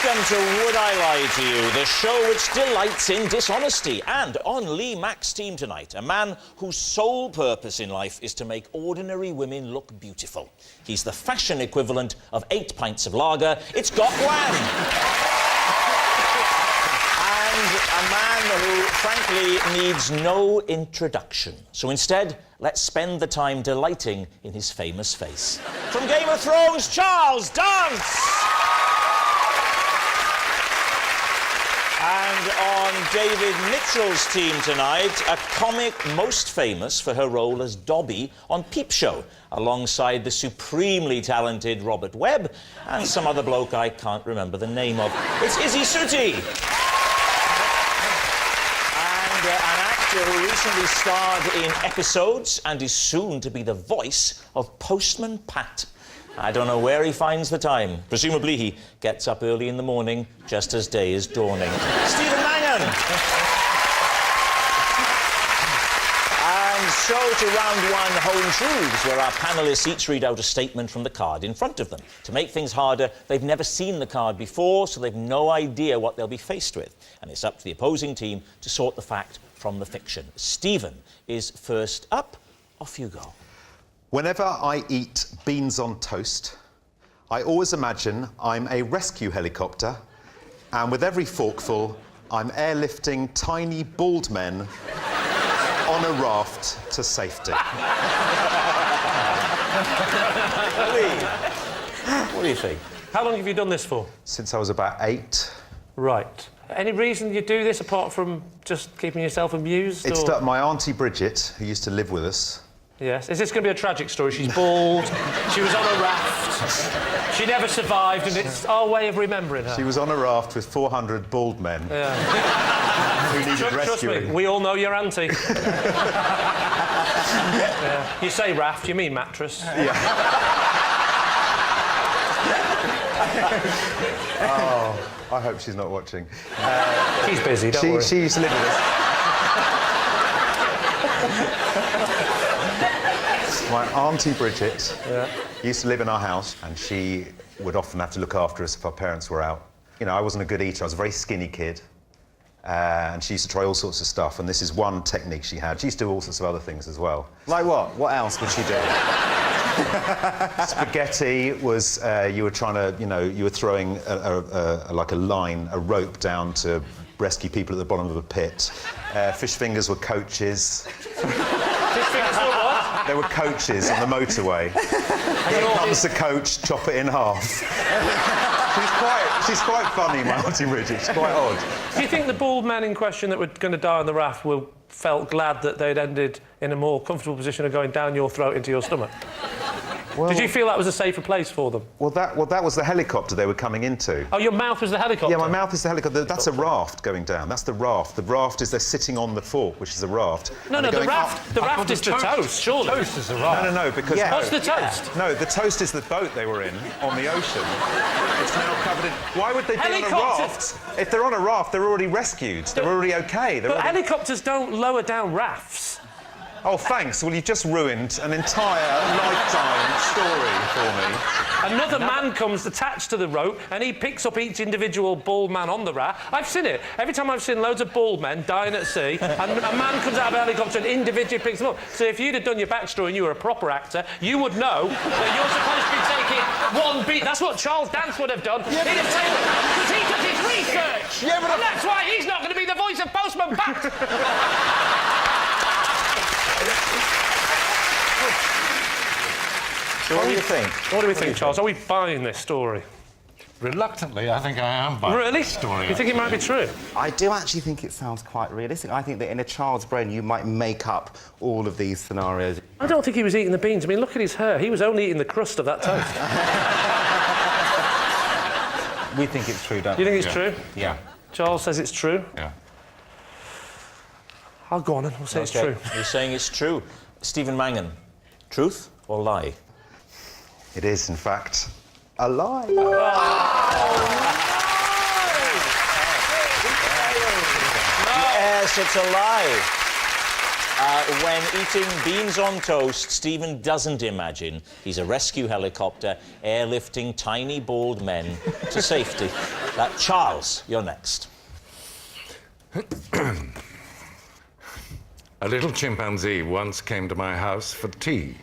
Welcome to Would I Lie to You, the show which delights in dishonesty. And on Lee Mack's team tonight, a man whose sole purpose in life is to make ordinary women look beautiful. He's the fashion equivalent of 8 pints of lager. It's Gok Wan. And a man who, frankly, needs no introduction. So instead, let's spend the time delighting in his famous face. From Game of Thrones, Charles Dance! And on David Mitchell's team tonight, a comic most famous for her role as Dobby on Peep Show, alongside the supremely talented Robert Webb and some other bloke I can't remember the name of. It's Izzy Sooty! And an actor who recently starred in episodes and is soon to be the voice of Postman Pat. I don't know where he finds the time. Presumably he gets up early in the morning just as day is dawning. Stephen Mangan! And so to round one, Home Truths, where our panellists each read out a statement from the card in front of them. To make things harder, they've never seen the card before, so they've no idea what they'll be faced with. And it's up to the opposing team to sort the fact from the fiction. Stephen is first up. Off you go. Whenever I eat beans on toast, I always imagine I'm a rescue helicopter, and with every forkful, I'm airlifting tiny bald men on a raft to safety. What do you think? How long have you done this for? Since I was about 8. Right. Any reason you do this apart from just keeping yourself amused? It's or... that my Auntie Bridget, who used to live with us. Yes. Is this going to be a tragic story? She's bald, she was on a raft, she never survived, and it's our way of remembering her. She was on a raft with 400 bald men who needed Trust rescuing. me, we all know your auntie. Yeah. You say raft, you mean mattress. Yeah. Oh, I hope she's not watching. She's busy, don't worry. She used to live with us. My Auntie Bridget used to live in our house, and she would often have to look after us if our parents were out. You know, I wasn't a good eater. I was a very skinny kid. And she used to try all sorts of stuff, and this is one technique she had. She used to do all sorts of other things as well. Like what? What else would she do? Spaghetti was, you were trying to, you know, you were throwing like a line, a rope down to rescue people at the bottom of a pit. Fish fingers were coaches. Fish fingers were what? There were coaches on the motorway. Here comes the coach, chop it in half. She's quite funny, my Auntie Bridget. She's quite odd. Do you think the bald men in question that were going to die on the raft felt glad that they'd ended in a more comfortable position of going down your throat into your stomach? Well, did you feel that was a safer place for them? Well, that was the helicopter they were coming into. Oh, your mouth was the helicopter? Yeah, my mouth is the helicopter. That's a raft going down. That's the raft. The raft is they're sitting on the fork, which is a raft. No, the raft is the toast, surely. The toast is the raft. No, because... Yeah. What's the toast? No, the toast is the boat they were in on the ocean. It's now covered in... Why would they be on a raft? If they're on a raft, they're already rescued. They're already OK. But helicopters don't lower down rafts. Oh, thanks. Well, you've just ruined an entire lifetime story for me. Another man comes attached to the rope and he picks up each individual bald man on the raft. I've seen it. Every time I've seen loads of bald men dying at sea and a man comes out of a helicopter and individually picks them up. So if you'd have done your backstory and you were a proper actor, you would know that you're supposed to be taking one beat. That's what Charles Dance would have done. Yeah, He'd have taken... Because he does his research! Yeah, but... And that's why he's not going to be the voice of Postman Pat! So what do you think? What do we think, Charles? Are we buying this story? Reluctantly, I think I am buying Really? this story. You think it might be true? I do actually think it sounds quite realistic. I think that in a child's brain you might make up all of these scenarios. I don't think he was eating the beans. I mean, look at his hair. He was only eating the crust of that toast. We think it's true, don't You we? think it's true? Yeah. Charles says it's true. Yeah. I'll go on and we'll say it's true. You're saying it's true. Stephen Mangan, truth or lie? It is, in fact, a lie. Yes, it's a lie. When eating beans on toast, Stephen doesn't imagine he's a rescue helicopter airlifting tiny bald men to safety. Charles, you're next. A little chimpanzee once came to my house for tea.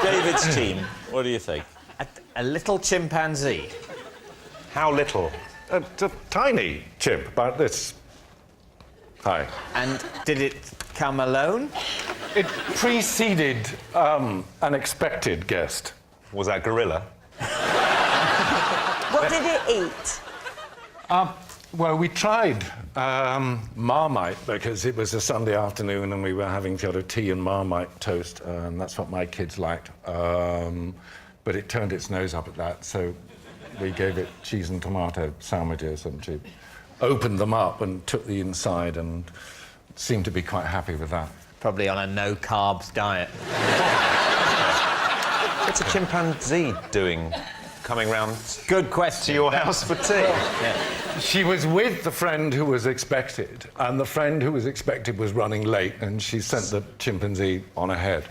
David's team, what do you think? A little chimpanzee. How little? A tiny chimp, about this high. And did it come alone? It preceded an expected guest. Was that gorilla? What did it eat? Well, we tried Marmite because it was a Sunday afternoon and we were having sort of tea and Marmite toast, and that's what my kids liked. But it turned its nose up at that, so we gave it cheese and tomato sandwiches, and she opened them up and took the inside and seemed to be quite happy with that. Probably on a no-carbs diet. What's a chimpanzee doing, coming round Good question. to your house for tea? She was with the friend who was expected, and the friend who was expected was running late, and she sent the chimpanzee on ahead.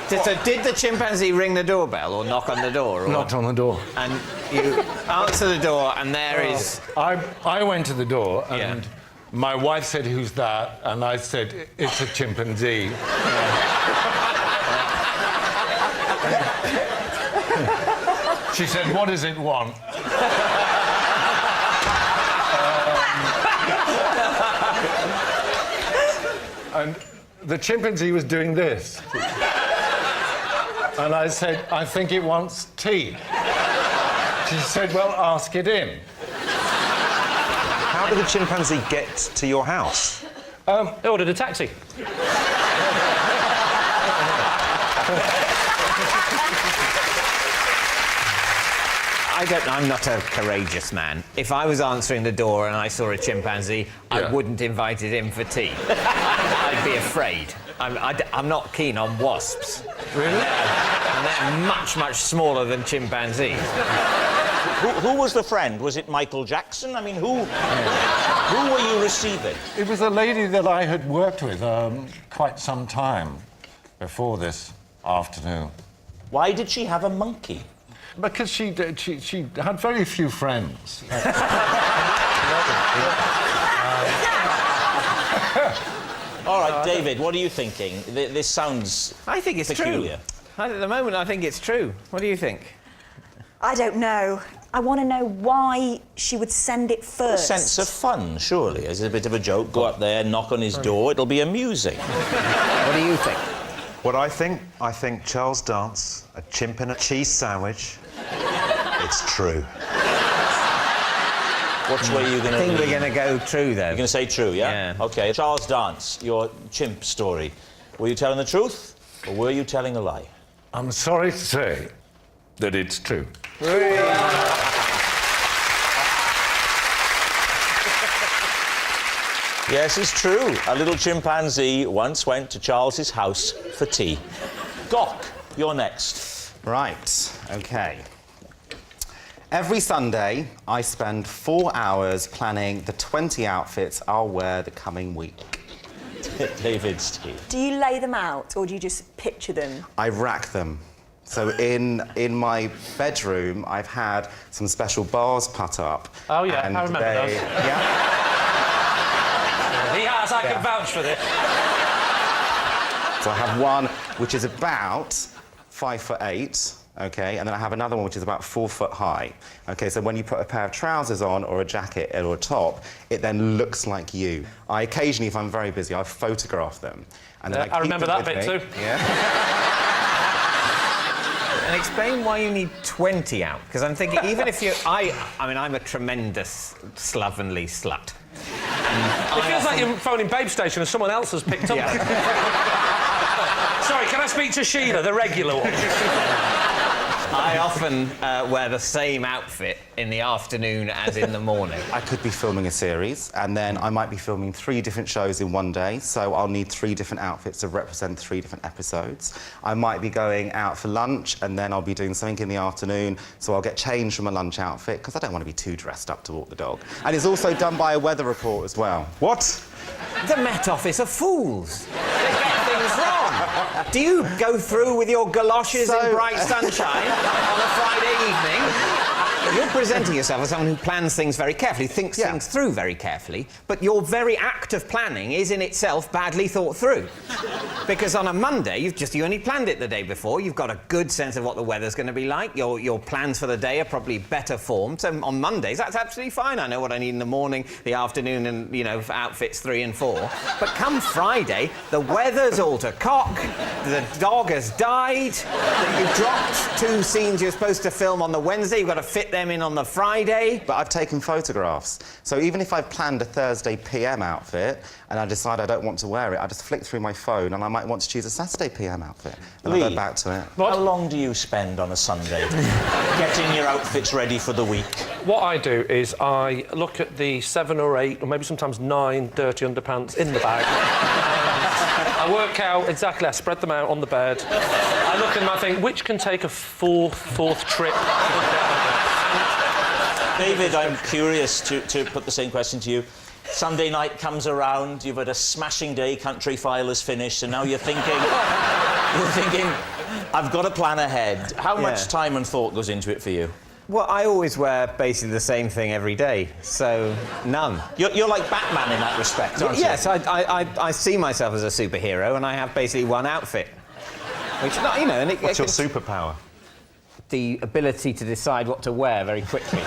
So did the chimpanzee ring the doorbell or knock on the door? Or... Knocked on the door. And you answer the door, and there is... I went to the door, and Yeah. my wife said, "Who's that?" And I said, "It's a chimpanzee." She said, "What does it want?" And the chimpanzee was doing this. And I said, "I think it wants tea." She said, "Well, ask it in." How did the chimpanzee get to your house? They ordered a taxi. I don't know, I'm not a courageous man. If I was answering the door and I saw a chimpanzee, I wouldn't invite it in for tea. I'd be afraid. I'm not keen on wasps. Really? And they're much, much smaller than chimpanzees. Who was the friend? Was it Michael Jackson? I mean, who were you receiving? It was a lady that I had worked with quite some time before this afternoon. Why did she have a monkey? Because she had very few friends. All right, David, what are you thinking? This sounds I think it's peculiar. true. At the moment, I think it's true. What do you think? I don't know. I want to know why she would send it A first. sense of fun, surely. As a bit of a joke, go up there, knock on his door, it'll be amusing. What do you think? What I think Charles Dance, a chimp in a cheese sandwich. It's true. Which way are you going to I think we're going to go true, though. You're going to say true, yeah? Yeah. OK. Charles Dance, your chimp story. Were you telling the truth, or were you telling a lie? I'm sorry to say that it's true. Yes, it's true. A little chimpanzee once went to Charles's house for tea. Gok, you're next. Right, OK. Every Sunday, I spend 4 hours planning the 20 outfits I'll wear the coming week. David's tea. Do you lay them out, or do you just picture them? I rack them. So in my bedroom, I've had some special bars put up. Oh, yeah, and I remember those. Yeah. He has, I can vouch for this. So I have one which is about 5'8", okay, and then I have another one which is about 4 foot high. Okay, so when you put a pair of trousers on or a jacket or a top, it then looks like you. I occasionally, if I'm very busy, I photograph them. And then I keep remember them that with bit me. too. Yeah. And explain why you need 20 out. Because I'm thinking, even if you... I mean, I'm a tremendous slovenly slut. It feels like you're phoning Babe Station and someone else has picked up. Sorry, can I speak to Sheila, the regular one? I often wear the same outfit in the afternoon as in the morning. I could be filming a series, and then I might be filming 3 different shows in one day, so I'll need 3 different outfits to represent 3 different episodes. I might be going out for lunch, and then I'll be doing something in the afternoon, so I'll get changed from a lunch outfit, because I don't want to be too dressed up to walk the dog. And it's also done by a weather report as well. What? The Met Office are fools. They get things wrong. Do you go through with your galoshes in bright sunshine on a Friday evening? You're presenting yourself as someone who plans things very carefully, thinks things through very carefully, but your very act of planning is in itself badly thought through. Because on a Monday, you only planned it the day before, you've got a good sense of what the weather's going to be like, your plans for the day are probably better formed, so on Mondays, that's absolutely fine. I know what I need in the morning, the afternoon, and, you know, for outfits 3 and 4. But come Friday, the weather's all to cock, the dog has died, you've dropped 2 scenes you're supposed to film on the Wednesday, you've got to fit them in on the Friday. But I've taken photographs, so even if I've planned a Thursday PM outfit and I decide I don't want to wear it, I just flick through my phone and I might want to choose a Saturday PM outfit. And I'll go back to it. How long do you spend on a Sunday getting your outfits ready for the week? What I do is I look at the 7 or 8, or maybe sometimes 9 dirty underpants in the bag. I work out exactly, I spread them out on the bed. I look and I think, which can take a fourth trip? David, I'm curious to put the same question to you. Sunday night comes around, you've had a smashing day, Country File is finished, and now you're thinking, I've got to plan ahead. How much time and thought goes into it for you? Well, I always wear basically the same thing every day, so none. You're like Batman in that respect, aren't you? Yes, I see myself as a superhero, and I have basically one outfit. Which, you know... And What's your superpower? The ability to decide what to wear very quickly.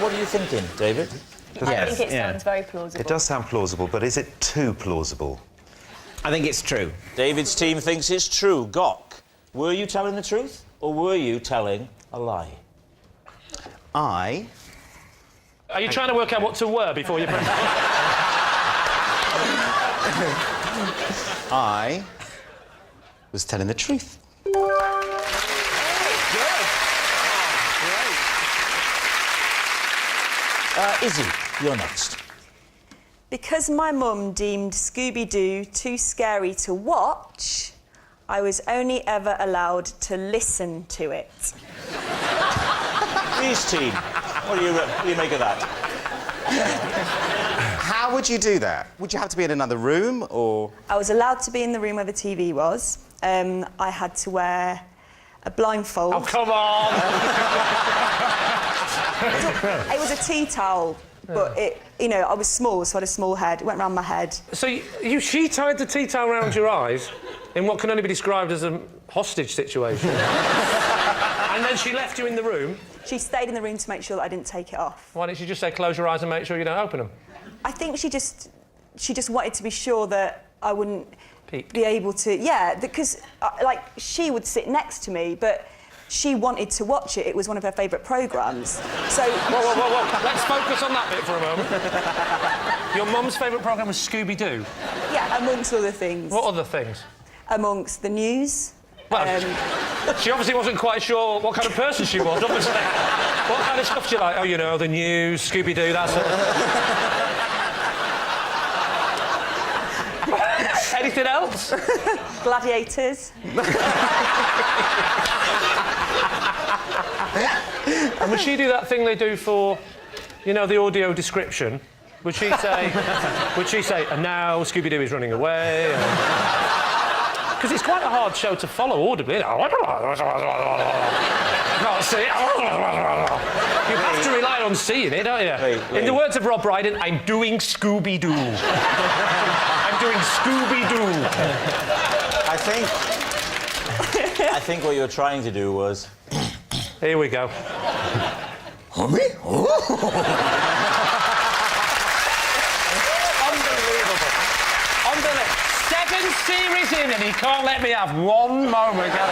What are you thinking, David? I think it sounds very plausible. It does sound plausible, but is it too plausible? I think it's true. David's team thinks it's true. Gok, were you telling the truth, or were you telling a lie? Are you trying to work out what to wear before you... I was telling the truth. Izzy, you're next. Because my mum deemed Scooby-Doo too scary to watch, I was only ever allowed to listen to it. Ree's team, what do you make of that? How would you do that? Would you have to be in another room, or...? I was allowed to be in the room where the TV was. I had to wear a blindfold. Oh, come on! It was a tea towel, but I was small, so I had a small head. It went round my head. So she tied the tea towel around your eyes in what can only be described as a hostage situation. And then she left you in the room. She stayed in the room to make sure that I didn't take it off. Why didn't she just say, close your eyes and make sure you don't open them? I think she just wanted to be sure that I wouldn't Peek. be able to... Yeah, because, she would sit next to me, but she wanted to watch it. It was one of her favourite programmes. So... Whoa. Let's focus on that bit for a moment. Your mum's favourite programme was Scooby-Doo? Yeah, amongst other things. What other things? Amongst the news. Well, she obviously wasn't quite sure what kind of person she was, obviously. What kind of stuff do you like? Oh, the news, Scooby-Doo, that sort of... Anything else? Gladiators. And would she do that thing they do for, the audio description? Would she say, and now Scooby-Doo is running away? Because it's quite a hard show to follow audibly. You can't see it. You have to rely on seeing it, don't you? Wait. In the words of Rob Brydon, I'm doing Scooby-Doo. I'm doing Scooby-Doo. I think what you were trying to do was... Here we go. Unbelievable. Unbelievable. 7 series in and he can't let me have one moment, can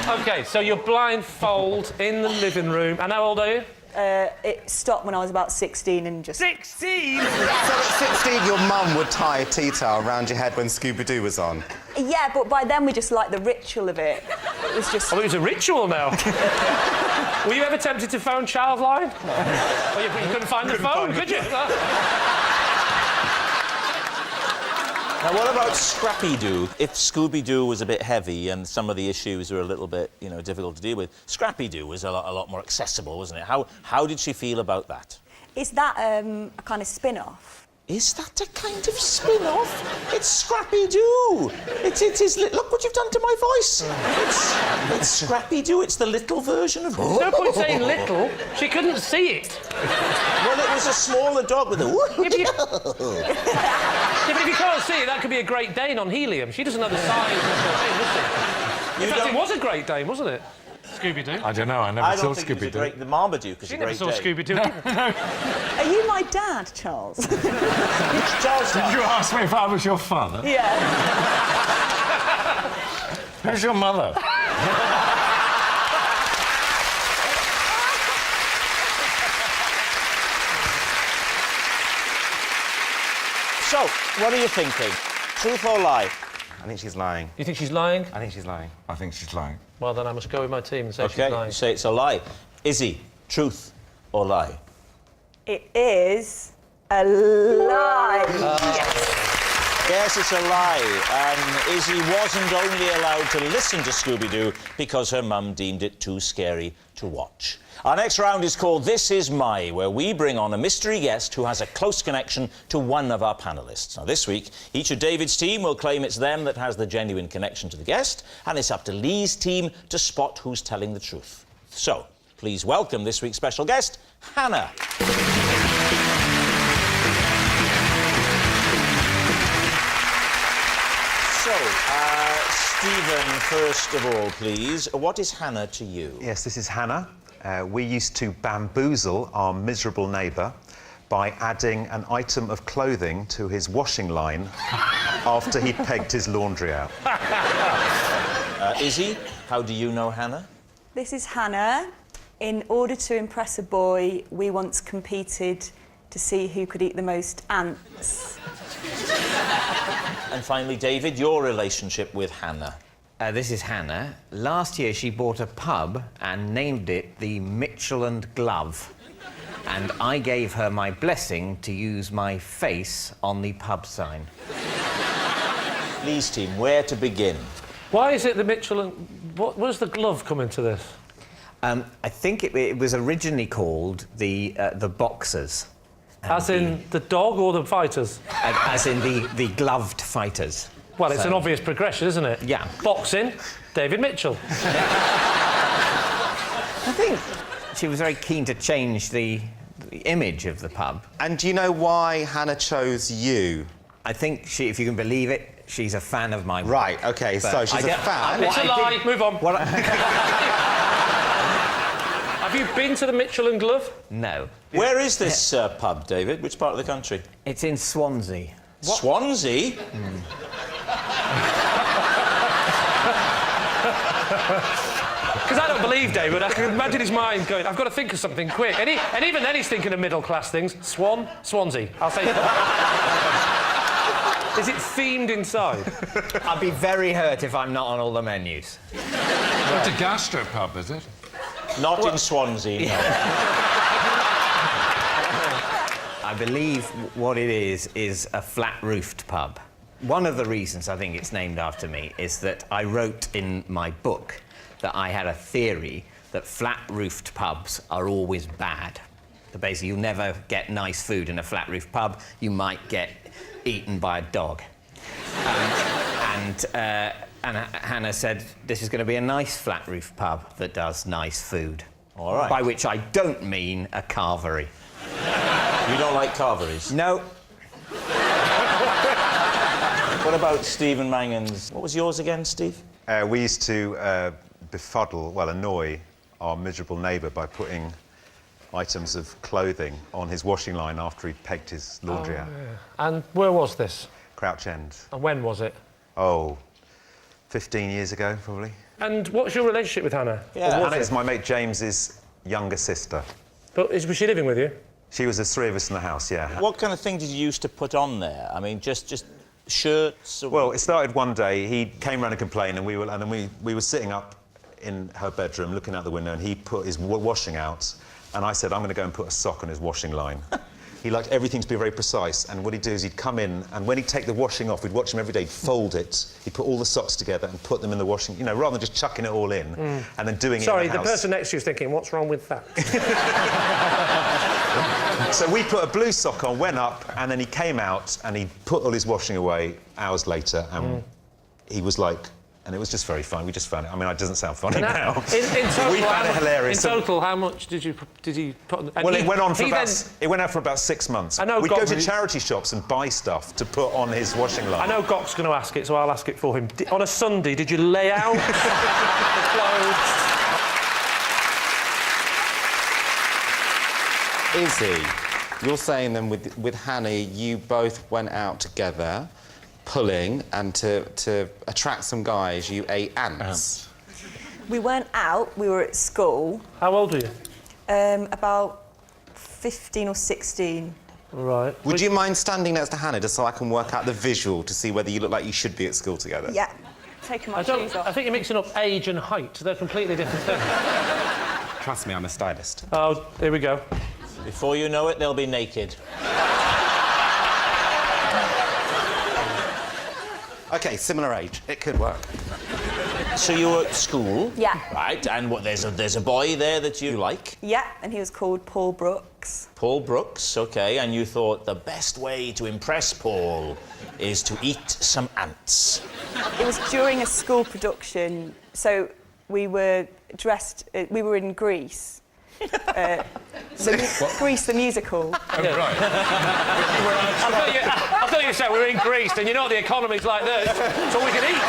he? OK, so you're blindfold in the living room. And how old are you? it stopped when I was about 16 and just... 16? So at 16, your mum would tie a tea towel around your head when Scooby-Doo was on? Yeah, but by then we just liked the ritual of it. It was just... Oh, it was a ritual now. Were you ever tempted to phone Childline? Oh, you couldn't find the phone, could you? Now, what about Scrappy-Doo? If Scooby-Doo was a bit heavy and some of the issues were a little bit, you know, difficult to deal with, Scrappy-Doo was a lot more accessible, wasn't it? How did she feel about that? Is that a kind of spin-off? Is that a kind of spin-off? It's Scrappy-Doo. It is. Look what you've done to my voice. It's Scrappy-Doo. It's the little version of. There's no point saying little. She couldn't see it. Well, it was a smaller dog with a. Yeah, but if you can't see it, that could be a Great Dane on helium. She doesn't know the size of the thing, does she? In fact, it was a Great Dane, wasn't it? Scooby-Doo. I don't know, I never saw don't think Scooby-Doo. it was the Marmaduke is She a never great saw Dane. Scooby-Doo. Are you my dad, Charles? Charles, Did you ask me if I was your father? Yeah. Who's your mother? So, what are you thinking? Truth or lie? I think she's lying. You think she's lying? I think she's lying. I think she's lying. Well, then I must go with my team and say she's Okay, lying. you say it's a lie. Izzy, truth or lie? It is a lie. Yes, it's a lie. And Izzy wasn't only allowed to listen to Scooby-Doo because her mum deemed it too scary to watch. Our next round is called This Is My, where we bring on a mystery guest who has a close connection to one of our panellists. Now, this week, each of David's team will claim it's them that has the genuine connection to the guest, and it's up to Lee's team to spot who's telling the truth. So, please welcome this week's special guest, Hannah. So, Stephen, first of all, please, what is Hannah to you? Yes, this is Hannah. We used to bamboozle our miserable neighbour by adding an item of clothing to his washing line after he'd pegged his laundry out. Izzy, how do you know Hannah? This is Hannah. In order to impress a boy, we once competed to see who could eat the most ants. And finally, David, your relationship with Hannah. This is Hannah. Last year she bought a pub and named it the Mitchell and Glove. And I gave her my blessing to use my face on the pub sign. Lee's team, where to begin? Why is it the Mitchell and... What does the glove come into this? I think it was originally called the Boxers. As in the dog or the fighters? As in the gloved fighters. Well, it's an obvious progression, isn't it? Yeah. Boxing, David Mitchell. I think she was very keen to change the image of the pub. And do you know why Hannah chose you? I think she, if you can believe it, she's a fan of my work. Right, OK, so she's a fan. It's a lie. Move on. Have you been to the Mitchell and Glove? No. Where is this pub, David? Which part of the country? It's in Swansea. What? Swansea? Because I don't believe David. I can imagine his mind going, I've got to think of something quick. And even then he's thinking of middle-class things. Swansea. I'll say... Is it themed inside? I'd be very hurt if I'm not on all the menus. It's a gastropub, is it? Not in Swansea, no. I believe what it is a flat-roofed pub. One of the reasons I think it's named after me is that I wrote in my book that I had a theory that flat-roofed pubs are always bad. So basically, you'll never get nice food in a flat-roofed pub. You might get eaten by a dog. And Hannah said, this is going to be a nice flat-roofed pub that does nice food. All right. By which I don't mean a carvery. You don't like carveries? No. What about Stephen Mangan's... What was yours again, Steve? We used to befuddle, well, annoy our miserable neighbour by putting items of clothing on his washing line after he'd pegged his laundry out. Yeah. And where was this? Crouch End. And when was it? Oh, 15 years ago, probably. And what's your relationship with Hannah? Yeah. Hannah is my mate James's younger sister. But was she living with you? She was, there's 3 of us in the house, yeah. What kind of thing did you used to put on there? I mean, just shirts? Or... Well, it started one day. He came round and complained, and then we were sitting up in her bedroom, looking out the window, and he put his washing out, and I said, I'm going to go and put a sock on his washing line. He liked everything to be very precise, and what he'd do is he'd come in, and when he'd take the washing off, we'd watch him every day, he'd fold it, he'd put all the socks together and put them in the washing, you know, rather than just chucking it all in and then doing Sorry, it in the house. person next to you is thinking, what's wrong with that? So we put a blue sock on, went up, and then he came out, and he put all his washing away hours later, and he was like... And it was just very fun. We just found it. I mean, it doesn't sound funny now. In total, we found it hilarious. In total, how much did you put on? Well, it went on for about 6 months. I know We'd go to charity shops and buy stuff to put on his washing line. I know Gok's going to ask it, so I'll ask it for him. On a Sunday, did you lay out the clothes? Izzy, you're saying then with Hannah, you both went out together, pulling, and to attract some guys, you ate ants. We weren't out, we were at school. How old were you? About 15 or 16. Right. Would you mind standing next to Hannah just so I can work out the visual to see whether you look like you should be at school together? Yeah. Taking my shoes off. I think you're mixing up age and height. They're completely different things. Trust me, I'm a stylist. Oh, here we go. Before you know it, they'll be naked. OK, similar age. It could work. So you were at school? Yeah. Right, and what, there's a boy there that you like? Yeah, and he was called Paul Brooks. Paul Brooks, OK, and you thought the best way to impress Paul is to eat some ants. It was during a school production, so we were dressed... we were in Greece. Grease the musical. Oh, right. I thought you said we were in Greece, and you know the economy's like this. It's all we can eat.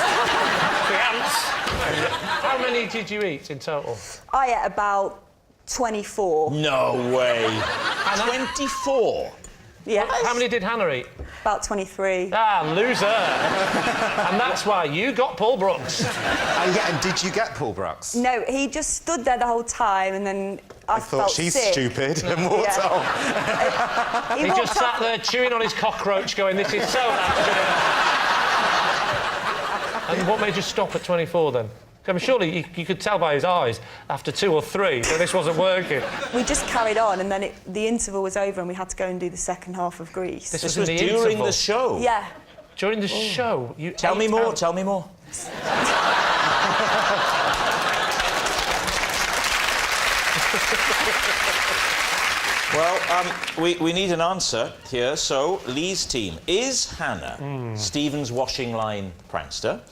The ants. How many did you eat in total? I ate about 24. No way. 24? Yeah. How many did Hannah eat? About 23. Ah, loser. And that's why you got Paul Brooks. And did you get Paul Brooks? No, he just stood there the whole time, and then I thought felt she's sick. stupid and walked off. He just sat there chewing on his cockroach going, this is so nice. And what made you stop at 24 then? I mean, surely you could tell by his eyes after 2 or 3 that this wasn't working. We just carried on, and then the interval was over, and we had to go and do the second half of Greece. This was during the show? Yeah. During the show? You Tell me more, tell me more. Well, we need an answer here. So, Lee's team. Is Hannah Stephen's washing line prankster?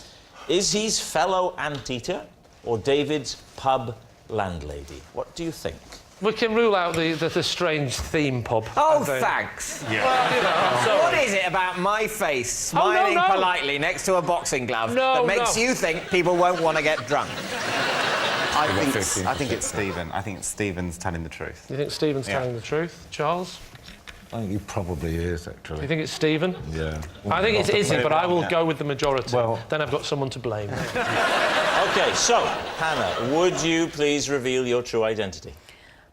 Is his fellow anteater? Or David's pub landlady? What do you think? We can rule out the strange theme pub. Oh, thanks. Yeah. Well, you know, I'm sorry. What is it about my face smiling politely next to a boxing glove that makes you think people won't want to get drunk? I think it's Stephen. I think Stephen's telling the truth. You think Stephen's telling the truth? Charles? I think he probably is, actually. You think it's Stephen? Yeah. I think it's Izzy, but I will go with the majority. Well... Then I've got someone to blame. OK, so, Hannah, would you please reveal your true identity?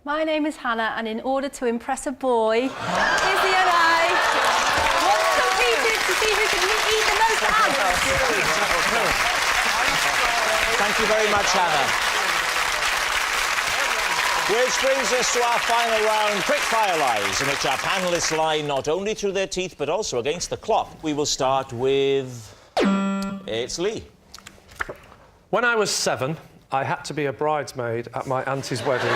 My name is Hannah, and in order to impress a boy, Izzy and I once competed to see who can eat the most ants. Thank you very much, Hannah. Which brings us to our final round, Quickfire Lies, in which our panellists lie not only through their teeth, but also against the clock. We will start with... It's Lee. When I was 7, I had to be a bridesmaid at my auntie's wedding.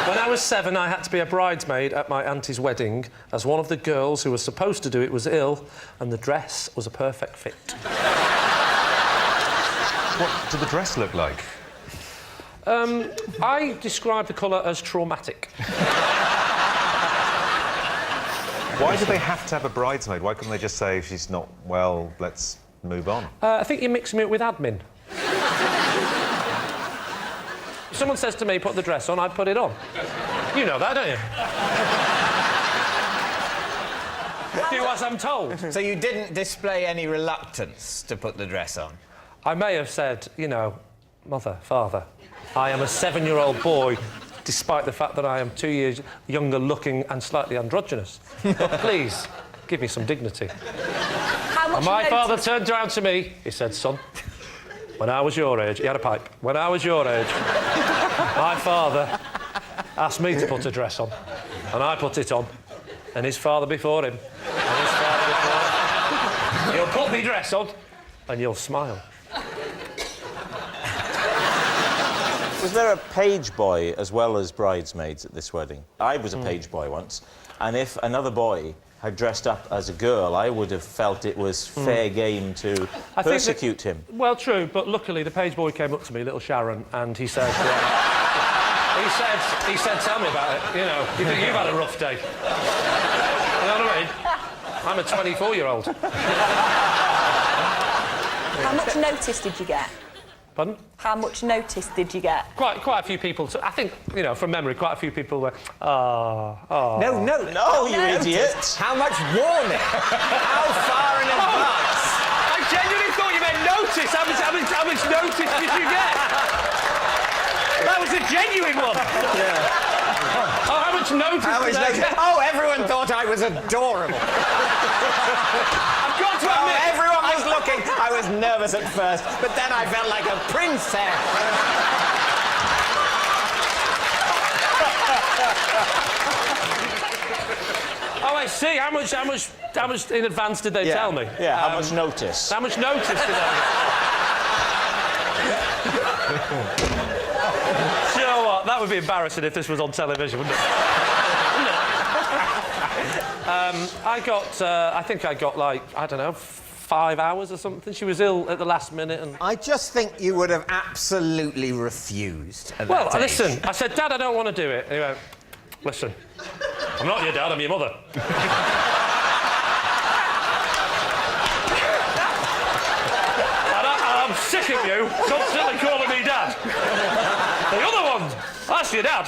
When I was 7, I had to be a bridesmaid at my auntie's wedding, as one of the girls who was supposed to do it was ill, and the dress was a perfect fit. What did the dress look like? I describe the colour as traumatic. Why do they have to have a bridesmaid? Why couldn't they just say, if she's not well, let's move on? I think you're mixing it with admin. If someone says to me, put the dress on, I'd put it on. You know that, don't you? Do as I'm told. So you didn't display any reluctance to put the dress on? I may have said, you know, Mother, father, I am a 7-year-old boy, despite the fact that I am 2 years younger looking and slightly androgynous. But please, give me some dignity. How much And my notice- father turned around to me, he said, son, when I was your age, he had a pipe, when I was your age, my father asked me to put a dress on, and I put it on, and his father before him, and his father before him. You'll put me dress on, and you'll smile. Was there a page boy as well as bridesmaids at this wedding? I was a page boy once, and if another boy had dressed up as a girl, I would have felt it was fair game to persecute him. Well, true, but luckily the page boy came up to me, little Sharon, and he said, he said, tell me about it. You know, you think you've had a rough day. You know what I mean? I'm a 24-year-old. How much notice did you get? Pardon? How much notice did you get? Quite a few people. I think, you know, from memory, quite a few people were. No, You idiot! How much warning? How far in advance? I genuinely thought you meant notice. How much notice did you get? That was a genuine one. Yeah. Oh, how much notice did I get? Oh, everyone thought I was adorable. I've got to admit, Everyone was looking. I was nervous at first, but then I felt like a princess. oh, I see. How much in advance did they tell me? Yeah, how much notice? How much notice did I get? Do you know what? That would be embarrassing if this was on television, wouldn't it? I think I got, like, I don't know, 5 hours or something. She was ill at the last minute and... I just think you would have absolutely refused at Well, that age. listen, I said, Dad, I don't want to do it. And he went, listen, I'm not your dad, I'm your mother. and I'm sick of you constantly calling me Dad. The other one, that's your dad.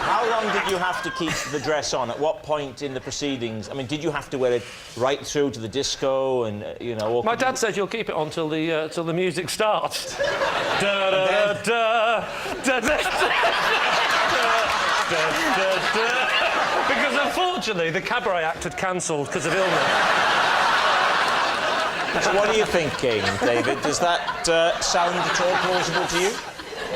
How long did you have to keep the dress on? At what point in the proceedings? I mean, did you have to wear it right through to the disco and, you know... Or My dad said you'll keep it on till the music starts. Da, da, da, da, da, da. Because unfortunately the cabaret act had cancelled because of illness. So what are you thinking, David? Does that sound at all plausible to you?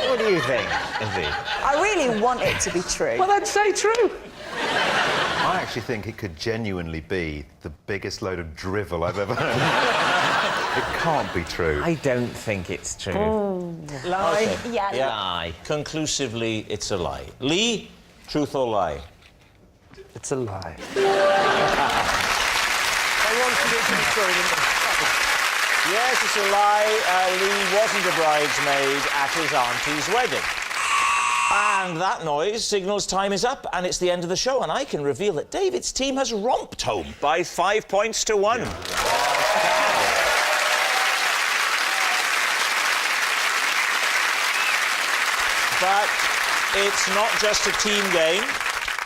What do you think, Izzy? I really want it to be true. Well, I'd say true. I actually think it could genuinely be the biggest load of drivel I've ever heard. It can't be true. I don't think it's true. Lie. Okay. Yeah. Lie. Conclusively, it's a lie. Lee, truth or lie? It's a lie. I wanted it to be true, didn't I? Yes, it's a lie. Lee wasn't a bridesmaid at his auntie's wedding. And that noise signals time is up and it's the end of the show. And I can reveal that David's team has romped home by 5 points to 1. Yeah. But it's not just a team game.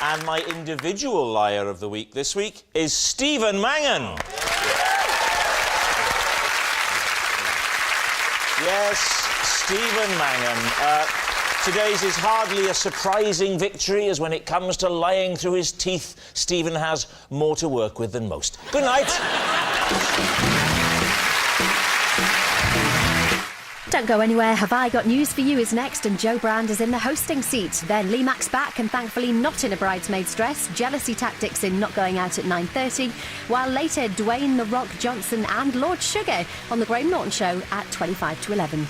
And my individual liar of the week this week is Stephen Mangan. Yes, Stephen Mangan. Today's is hardly a surprising victory, as when it comes to lying through his teeth, Stephen has more to work with than most. Good night. Don't go anywhere. Have I Got News for You is next, and Joe Brand is in the hosting seat. Then Lee Mack's back and thankfully not in a bridesmaid's dress. Jealousy tactics in Not Going Out at 9:30. While later, Dwayne The Rock Johnson and Lord Sugar on The Graham Norton Show at 25 to 11.